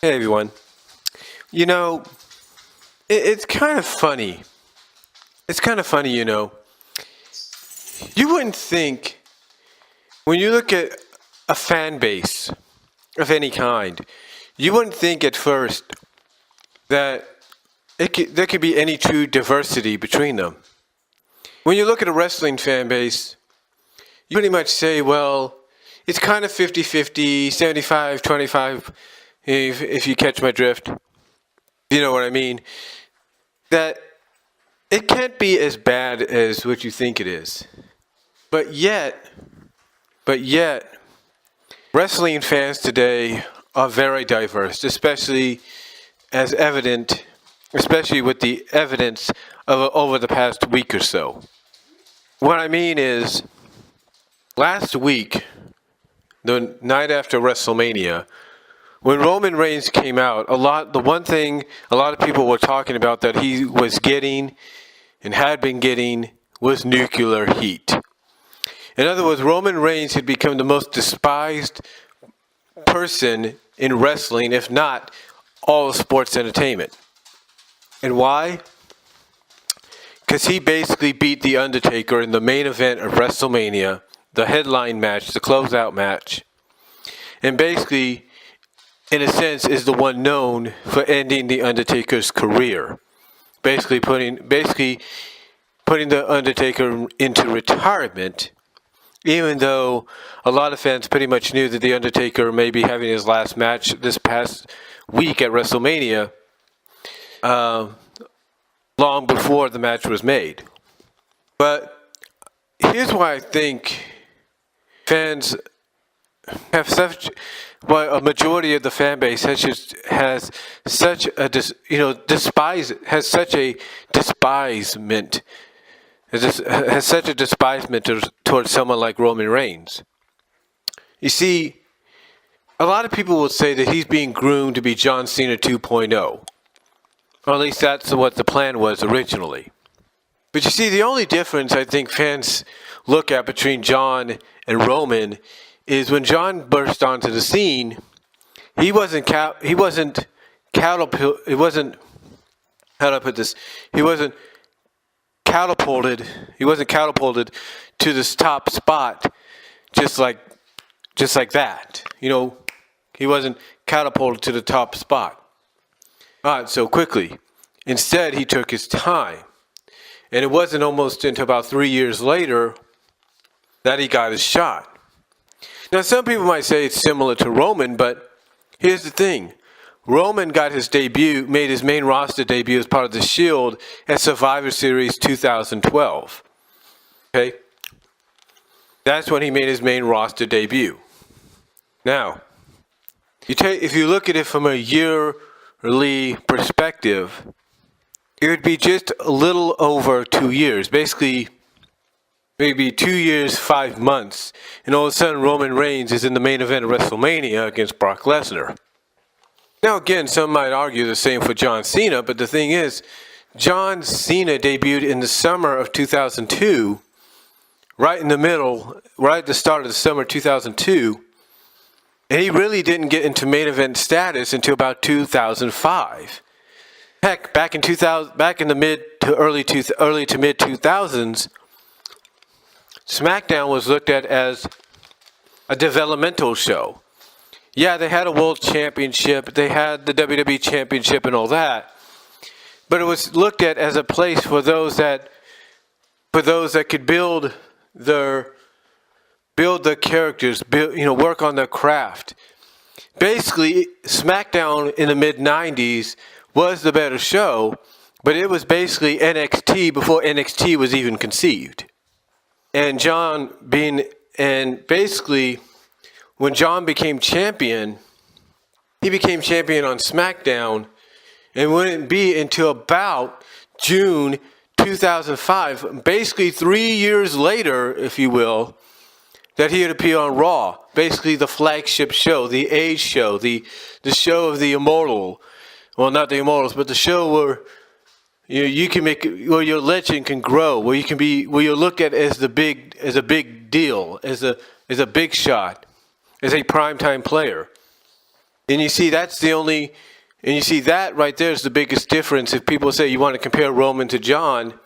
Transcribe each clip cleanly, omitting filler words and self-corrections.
Hey everyone. You know, it's kind of funny. It's kind of funny, You wouldn't think, when you look at a fan base of any kind, you wouldn't think at first that there could be any true diversity between them. When you look at a wrestling fan base, you pretty much say, well, it's kind of 50-50, 75-25, if you catch my drift. You know what I mean? That it can't be as bad as what you think it is. But yet, wrestling fans today are very diverse, especially with the evidence of over the past week or so. What I mean is, last week, the night after WrestleMania, when Roman Reigns came out, the one thing a lot of people were talking about that he was getting and had been getting was nuclear heat. In other words, Roman Reigns had become the most despised person in wrestling, if not all of sports entertainment. And why? Because he basically beat The Undertaker in the main event of WrestleMania, the headline match, the closeout match. And basically, in a sense, is the one known for ending The Undertaker's career. Basically putting The Undertaker into retirement, even though a lot of fans pretty much knew that The Undertaker may be having his last match this past week at WrestleMania, long before the match was made. But here's why I think fans have a majority of the fan base has such a despisement towards someone like Roman Reigns. You see, a lot of people will say that he's being groomed to be John Cena 2.0. Or at least that's what the plan was originally. But you see, the only difference I think fans look at between John and Roman is when John burst onto the scene, he wasn't catapulted to this top spot just like that. He wasn't catapulted to the top spot so quickly. Instead, he took his time. And it wasn't almost until about 3 years later that he got his shot. Now, some people might say it's similar to Roman, but here's the thing. Roman made his main roster debut as part of the Shield at Survivor Series 2012. Okay? That's when he made his main roster debut. Now, if you look at it from a yearly perspective, it would be just a little over 2 years. Basically, maybe 2 years, 5 months, and all of a sudden Roman Reigns is in the main event of WrestleMania against Brock Lesnar. Now again, some might argue the same for John Cena, but the thing is, John Cena debuted in the summer of 2002, right at the start of the summer of 2002, and he really didn't get into main event status until about 2005. Heck, back in the early to mid 2000s, SmackDown was looked at as a developmental show. Yeah, they had a world championship, they had the WWE championship and all that, but it was looked at as a place for those that could build their characters, work on their craft. Basically, SmackDown in the mid 90s was the better show, but it was basically NXT before NXT was even conceived. And basically, when John became champion, he became champion on SmackDown, and wouldn't be until about June 2005, basically 3 years later, if you will, that he would appear on Raw. Basically the flagship show, the age show, the show of the immortal. Well, not the immortals, but the show where where your legend can grow, where you're looked at as a big deal, as a big shot, as a primetime player. And you see, and you see that right there is the biggest difference. If people say you want to compare Roman to John,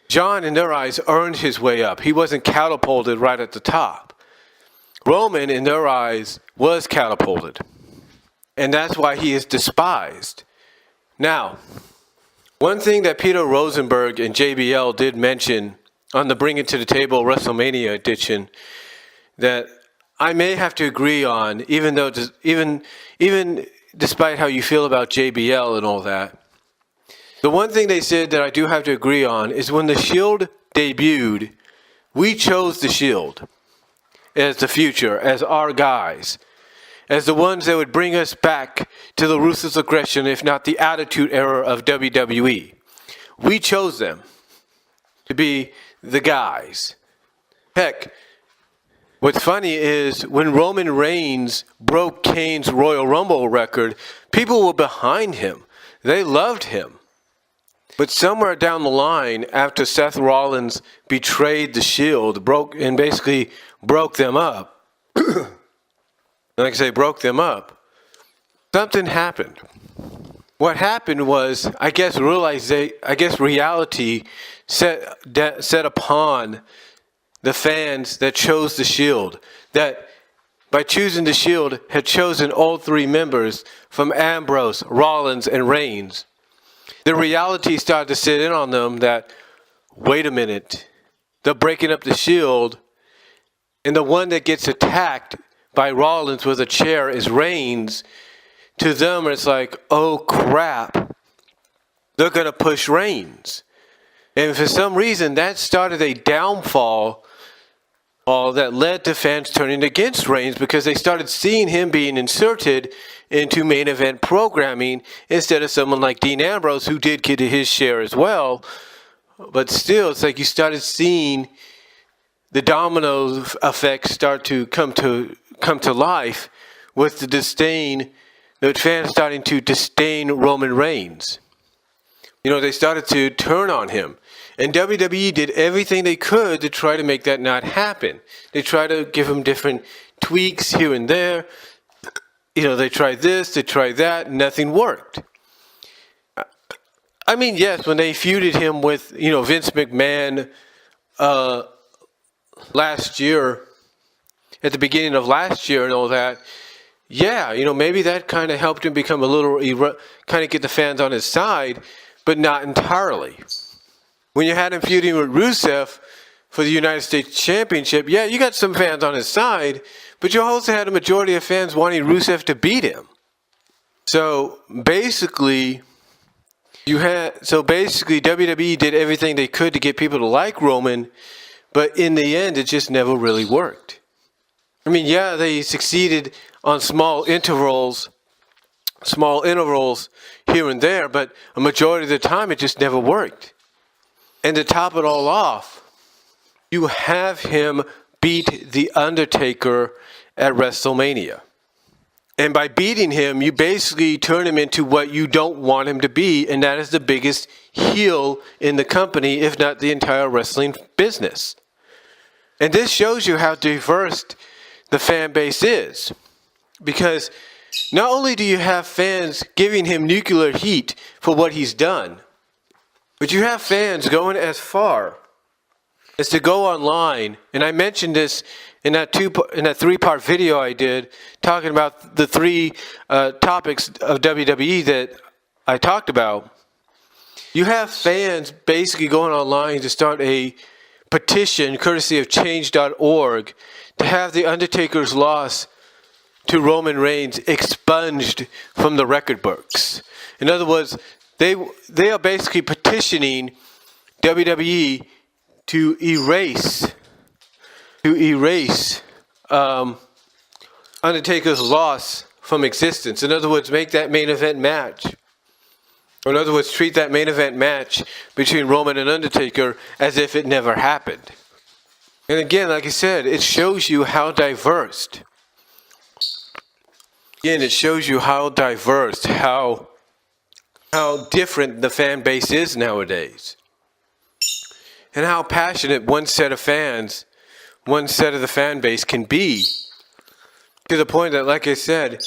John in their eyes earned his way up. He wasn't catapulted right at the top. Roman in their eyes was catapulted. And that's why he is despised. Now, one thing that Peter Rosenberg and JBL did mention on the Bring It to the Table WrestleMania edition that I may have to agree on, even despite how you feel about JBL and all that. The one thing they said that I do have to agree on is when the Shield debuted, we chose the Shield as the future, as our guys, as the ones that would bring us back to the ruthless aggression, if not the attitude era of WWE. We chose them to be the guys. Heck, what's funny is when Roman Reigns broke Kane's Royal Rumble record, people were behind him. They loved him. But somewhere down the line, after Seth Rollins betrayed the Shield, broke them up, like I say, broke them up, something happened. What happened was, I guess reality set upon the fans that chose the Shield, that by choosing the Shield had chosen all three members from Ambrose, Rollins, and Reigns. The reality started to sit in on them that, wait a minute, they're breaking up the Shield, and the one that gets attacked by Rollins with a chair is Reigns. To them, it's like, oh crap, they're going to push Reigns. And for some reason, that started a downfall that led to fans turning against Reigns because they started seeing him being inserted into main event programming instead of someone like Dean Ambrose, who did get his share as well. But still, it's like you started seeing the domino effect start to come to life with the disdain, the fans starting to disdain Roman Reigns. You know, they started to turn on him. And WWE did everything they could to try to make that not happen. They tried to give him different tweaks here and there. You know, they tried this, they tried that, nothing worked. I mean, yes, when they feuded him with, Vince McMahon last year, at the beginning of last year and all that, yeah, maybe that kind of helped him become a little, kind of get the fans on his side, but not entirely. When you had him feuding with Rusev for the United States Championship, yeah, you got some fans on his side, but you also had a majority of fans wanting Rusev to beat him. So basically, WWE did everything they could to get people to like Roman, but in the end, it just never really worked. I mean, yeah, they succeeded on small intervals here and there, but a majority of the time, it just never worked. And to top it all off, you have him beat The Undertaker at WrestleMania. And by beating him, you basically turn him into what you don't want him to be, and that is the biggest heel in the company, if not the entire wrestling business. And this shows you how diverse the fan base is. Because not only do you have fans giving him nuclear heat for what he's done, but you have fans going as far as to go online, and I mentioned this in that 3-part video I did talking about the 3 topics of WWE that I talked about. You have fans basically going online to start a petition courtesy of change.org to have The Undertaker's loss to Roman Reigns expunged from the record books. In other words, they are basically petitioning WWE to erase Undertaker's loss from existence. In other words, make that main event match. Or in other words, treat that main event match between Roman and Undertaker as if it never happened. And again, like I said, it shows you how diverse. Again, it shows you how diverse, how different the fan base is nowadays. And how passionate one set of the fan base can be. To the point that, like I said,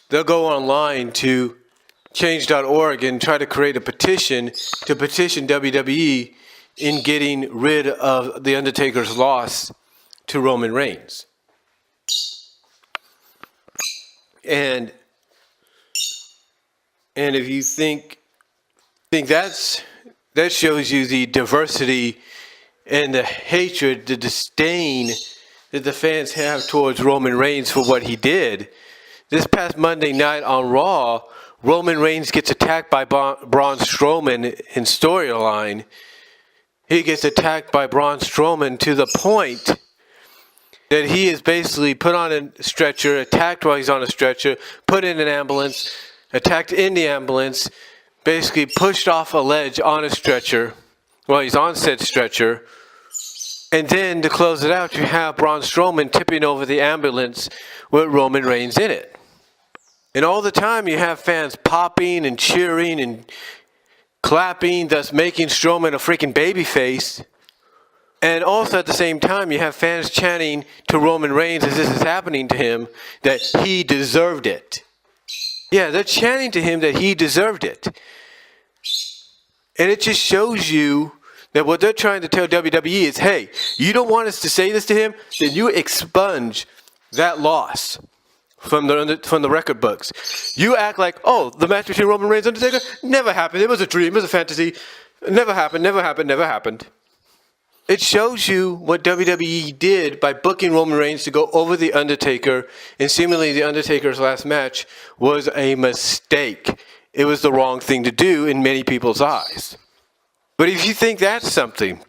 they'll go online to change.org and try to create a petition to petition WWE in getting rid of The Undertaker's loss to Roman Reigns. And if you think that shows you the diversity and the hatred, the disdain that the fans have towards Roman Reigns for what he did. This past Monday night on Raw, Roman Reigns gets attacked by Braun Strowman in storyline. He gets attacked by Braun Strowman to the point that he is basically put on a stretcher, attacked while he's on a stretcher, put in an ambulance, attacked in the ambulance, basically pushed off a ledge on a stretcher while he's on said stretcher. And then to close it out, you have Braun Strowman tipping over the ambulance with Roman Reigns in it. And all the time you have fans popping and cheering and clapping, thus making Strowman a freaking babyface. And also at the same time, you have fans chanting to Roman Reigns as this is happening to him that he deserved it. Yeah, they're chanting to him that he deserved it. And it just shows you that what they're trying to tell WWE is, hey, you don't want us to say this to him? Then you expunge that loss from the record books. You act like, oh, the match between Roman Reigns and Undertaker never happened. It was a dream. It was a fantasy. It never happened, never happened, never happened. It shows you what WWE did by booking Roman Reigns to go over The Undertaker, and seemingly The Undertaker's last match was a mistake. It was the wrong thing to do in many people's eyes. But if you think that's something,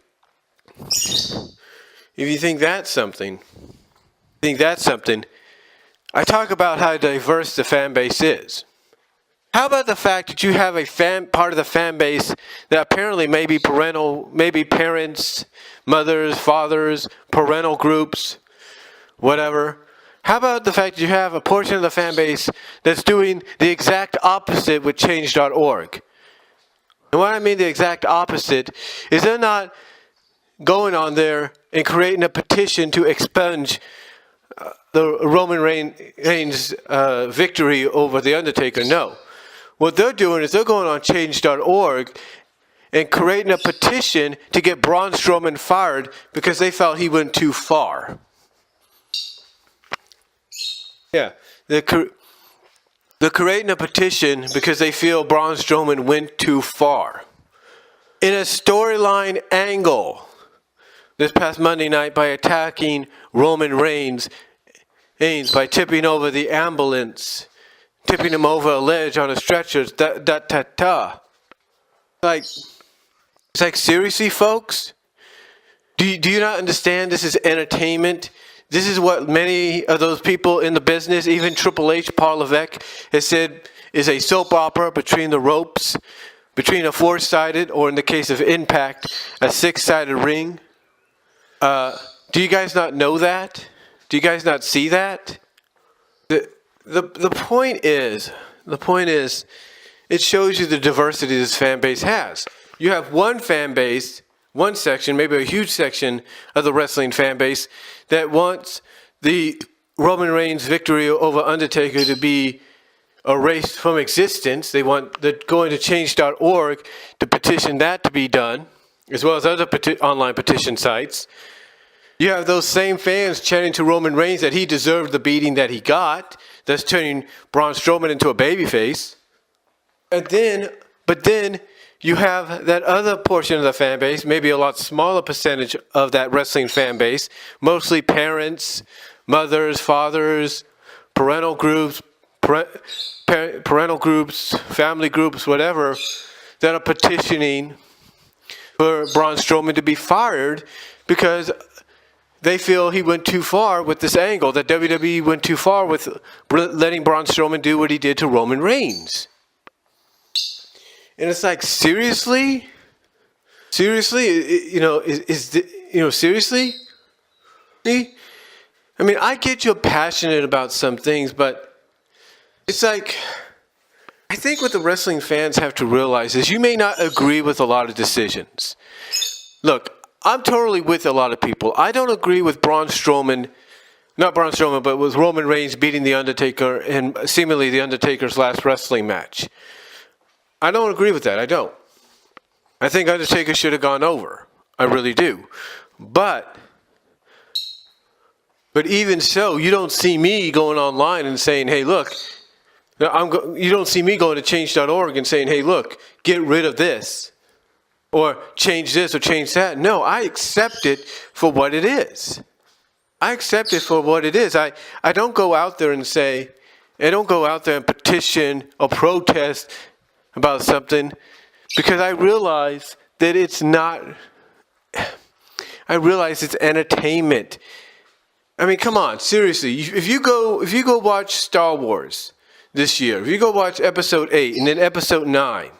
I talk about how diverse the fan base is. How about the fact that you have a part of the fan base that apparently may be parents, mothers, fathers, parental groups, whatever. How about the fact that you have a portion of the fan base that's doing the exact opposite with change.org? And what I mean the exact opposite is they're not going on there and creating a petition to expunge the Roman Reigns victory over The Undertaker. No. What they're doing is they're going on change.org and creating a petition to get Braun Strowman fired because they felt he went too far. Yeah. They're creating a petition because they feel Braun Strowman went too far. In a storyline angle this past Monday night by attacking Roman Reigns by tipping over the ambulance, tipping him over a ledge on a stretcher, It's like, seriously, folks? Do you not understand this is entertainment? This is what many of those people in the business, even Triple H, Paul Levesque, has said is a soap opera between the ropes, between a four-sided, or in the case of Impact, a six-sided ring. Do you guys not know that? Do you guys not see that? The point is, it shows you the diversity this fan base has. You have one fan base, one section, maybe a huge section of the wrestling fan base that wants the Roman Reigns victory over Undertaker to be erased from existence. They're going to change.org to petition that to be done, as well as other online petition sites. You have those same fans chanting to Roman Reigns that he deserved the beating that he got. That's turning Braun Strowman into a babyface. But then you have that other portion of the fan base, maybe a lot smaller percentage of that wrestling fan base, mostly parents, mothers, fathers, parental groups, family groups, whatever, that are petitioning for Braun Strowman to be fired because they feel he went too far with this angle, that WWE went too far with letting Braun Strowman do what he did to Roman Reigns. And it's like, seriously? Seriously? Seriously? I mean, I get you're passionate about some things, but it's like, I think what the wrestling fans have to realize is you may not agree with a lot of decisions. Look, I'm totally with a lot of people. I don't agree with Braun Strowman not Braun Strowman, but with Roman Reigns beating The Undertaker in seemingly The Undertaker's last wrestling match. I don't agree with that. I don't. I think Undertaker should have gone over. I really do. But even so, you don't see me going online and saying, hey, look, you don't see me going to change.org and saying, hey, look, get rid of this or change this or change that. No, I accept it for what it is. I accept it for what it is. I don't go out there and say, I don't go out there and petition or protest about something because I realize that it's not, I realize it's entertainment. I mean, come on, seriously. If you go watch Star Wars this year, if you go watch episode 8 and then episode 9,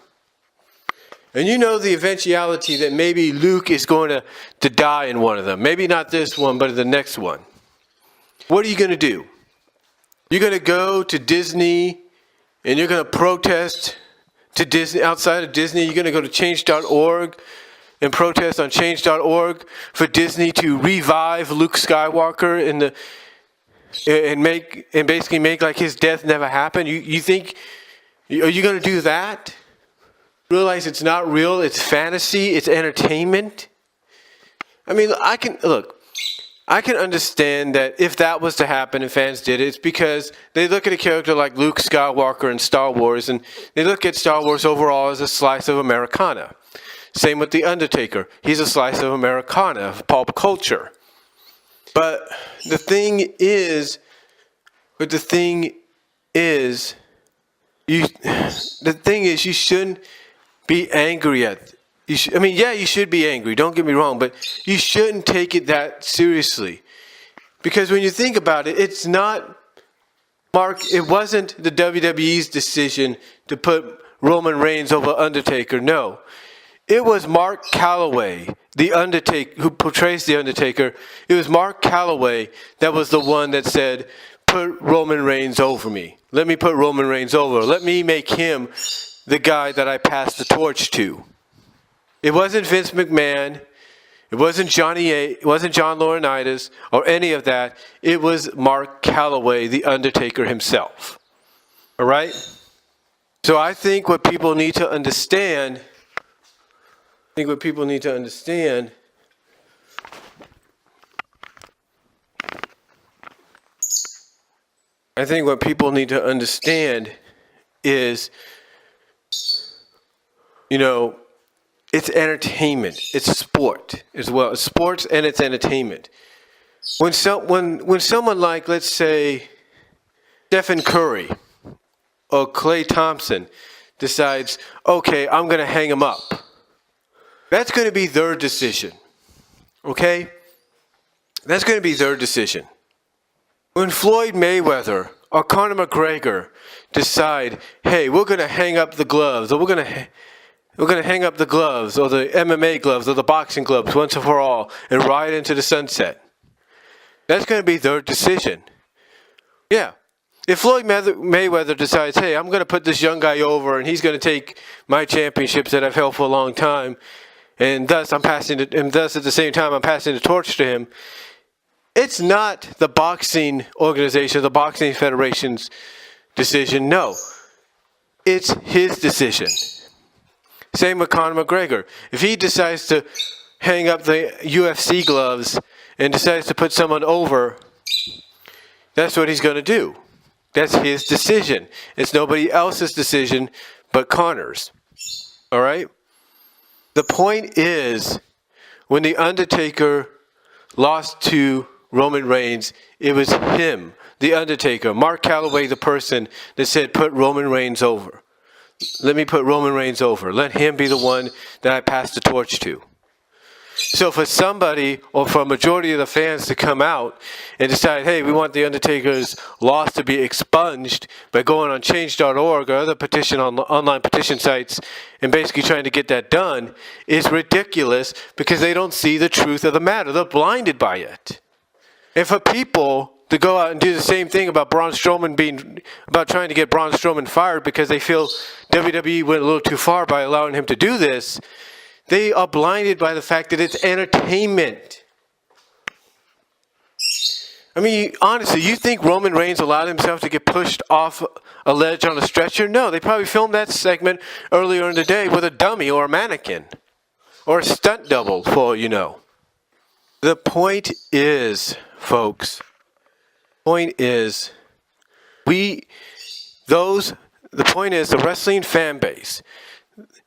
and you know the eventuality that maybe Luke is going to die in one of them, maybe not this one, but the next one, what are you going to do? You're going to go to Disney and you're going to protest to Disney, outside of Disney. You're going to go to change.org and protest on change.org for Disney to revive Luke Skywalker and basically make like his death never happened. You think, are you going to do that? Realize it's not real, it's fantasy, it's entertainment. I mean, I can understand that if that was to happen and fans did it, it's because they look at a character like Luke Skywalker in Star Wars and they look at Star Wars overall as a slice of Americana. Same with The Undertaker. He's a slice of Americana, of pop culture. But the thing is, you shouldn't be angry at. You should be angry. Don't get me wrong, but you shouldn't take it that seriously, because when you think about it, it's not Mark. It wasn't the WWE's decision to put Roman Reigns over Undertaker. No. It was Mark Calloway, the Undertaker, who portrays the Undertaker. It was Mark Calloway that was the one that said, put Roman Reigns over me. Let me put Roman Reigns over. Let me make him the guy that I pass the torch to. It wasn't Vince McMahon. It wasn't Johnny A. It wasn't John Laurinaitis or any of that. It was Mark Calloway, the Undertaker himself. All right? So I think what people need to understand... I think what people need to understand is, it's entertainment. It's sport as well. It's sports and it's entertainment. When someone like, let's say, Stephen Curry or Klay Thompson decides, okay, I'm going to hang him up. That's going to be their decision, okay? That's going to be their decision. When Floyd Mayweather or Conor McGregor decide, hey, we're going to hang up the gloves, or we're going to hang up the gloves, or the MMA gloves, or the boxing gloves once and for all, and ride into the sunset, that's going to be their decision. Yeah. If Floyd Mayweather decides, hey, I'm going to put this young guy over, and he's going to take my championships that I've held for a long time, and thus at the same time I'm passing the torch to him, it's not the boxing organization, the boxing federation's decision. No, it's his decision. Same with Conor McGregor. If he decides to hang up the UFC gloves and decides to put someone over, that's what he's going to do. That's his decision. It's nobody else's decision but Conor's. All right? The point is, when The Undertaker lost to Roman Reigns, it was him, The Undertaker, Mark Calloway, the person that said, put Roman Reigns over. Let me put Roman Reigns over. Let him be the one that I pass the torch to. So for somebody, or for a majority of the fans to come out and decide, hey, we want The Undertaker's loss to be expunged by going on change.org or other online petition sites and basically trying to get that done, is ridiculous, because they don't see the truth of the matter. They're blinded by it. And for people to go out and do the same thing about trying to get Braun Strowman fired because they feel WWE went a little too far by allowing him to do this, they are blinded by the fact that it's entertainment. I mean, honestly, you think Roman Reigns allowed himself to get pushed off a ledge on a stretcher? No, they probably filmed that segment earlier in the day with a dummy or a mannequin or a stunt double, for all you know. The point is, folks, the the wrestling fan base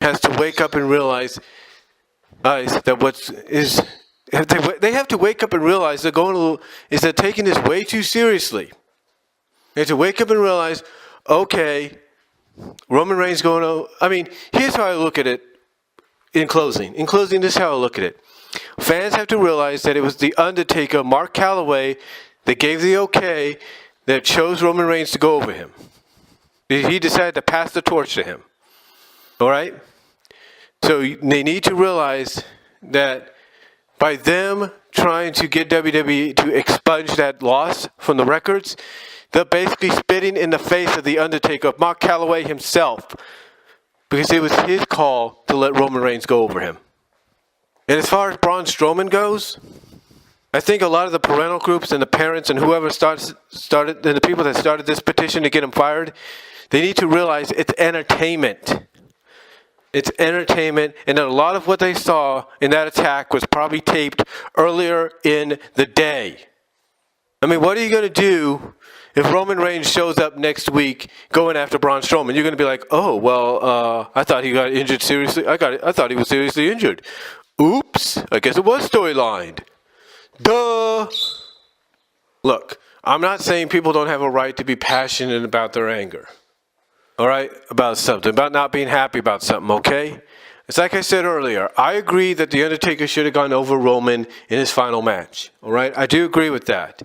has to wake up and realize that they have to wake up and realize they're taking this way too seriously. They have to wake up and realize, okay, Roman Reigns going to. I mean, here's how I look at it. In closing, this is how I look at it. Fans have to realize that it was The Undertaker, Mark Calloway, that gave the okay, that chose Roman Reigns to go over him. He decided to pass the torch to him. All right? So they need to realize that by them trying to get WWE to expunge that loss from the records, they're basically spitting in the face of The Undertaker, of Mark Calloway himself, because it was his call to let Roman Reigns go over him. And as far as Braun Strowman goes, I think a lot of the parental groups and the parents and whoever started and the people that started this petition to get him fired, they need to realize it's entertainment. It's entertainment, and a lot of what they saw in that attack was probably taped earlier in the day. I mean, what are you going to do if Roman Reigns shows up next week going after Braun Strowman? You're going to be like, oh, well, I thought he got injured seriously. I thought he was seriously injured. Oops, I guess it was storylined. Duh. Look, I'm not saying people don't have a right to be passionate about their anger. All right? About something. About not being happy about something, okay? It's like I said earlier. I agree that The Undertaker should have gone over Roman in his final match. All right? I do agree with that.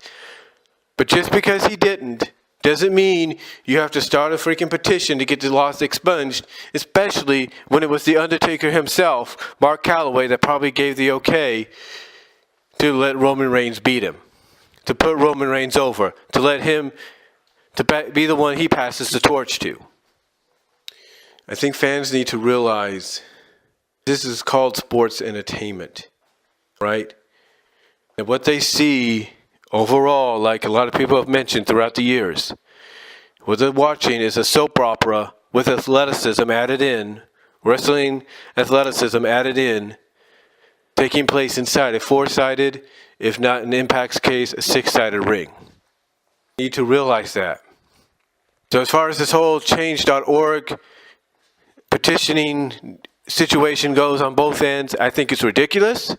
But just because he didn't doesn't mean you have to start a freaking petition to get the loss expunged, especially when it was The Undertaker himself, Mark Calloway, that probably gave the okay to let Roman Reigns beat him, to put Roman Reigns over, to let him to be the one he passes the torch to. I think fans need to realize this is called sports entertainment, right? And what they see overall, like a lot of people have mentioned throughout the years, what they're watching is a soap opera with athleticism added in, wrestling athleticism added in, taking place inside a 4-sided, if not in Impact's case, a 6-sided ring. You need to realize that. So as far as this whole change.org petitioning situation goes on both ends, I think it's ridiculous.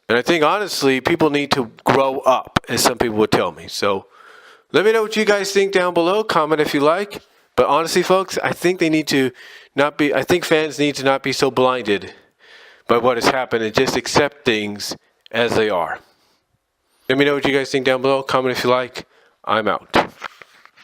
And I think, honestly, people need to grow up, as some people would tell me. So let me know what you guys think down below. Comment if you like. But honestly, folks, I think fans need to not be so blinded by what has happened and just accept things as they are. Let me know what you guys think down below. Comment if you like. I'm out.